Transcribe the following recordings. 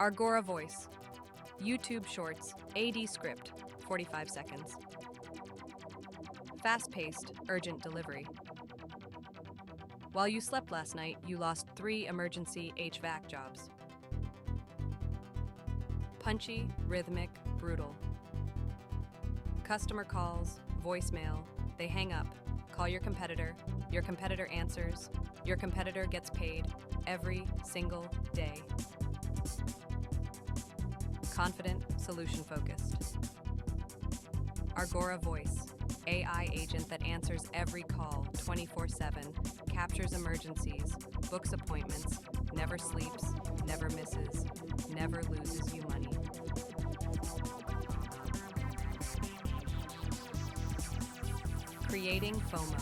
Argora Voice. YouTube Shorts, AD script, 45 seconds. Fast-paced, urgent delivery. While you slept last night, you lost 3 emergency HVAC jobs. Punchy, rhythmic, brutal. Customer calls, voicemail, they hang up, call your competitor answers, your competitor gets paid every single day. Confident, solution-focused. Argora Voice, AI agent that answers every call 24/7, captures emergencies, books appointments, never sleeps, never misses, never loses you money. Creating FOMO.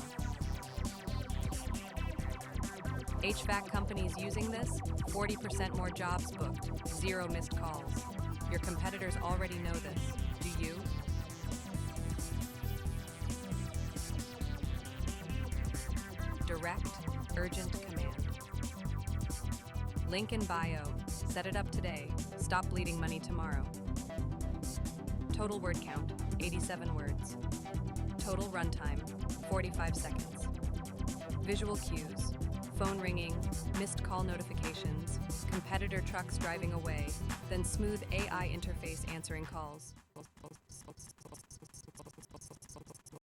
HVAC companies using this, 40% more jobs booked, 0 missed calls. Your competitors already know this. Do you? Direct, urgent command. Link in bio. Set it up today. Stop bleeding money tomorrow. Total word count, 87 words. Total runtime, 45 seconds. Visual cues, phone ringing, missed call notifications, competitor trucks driving away, then smooth AI interface answering calls.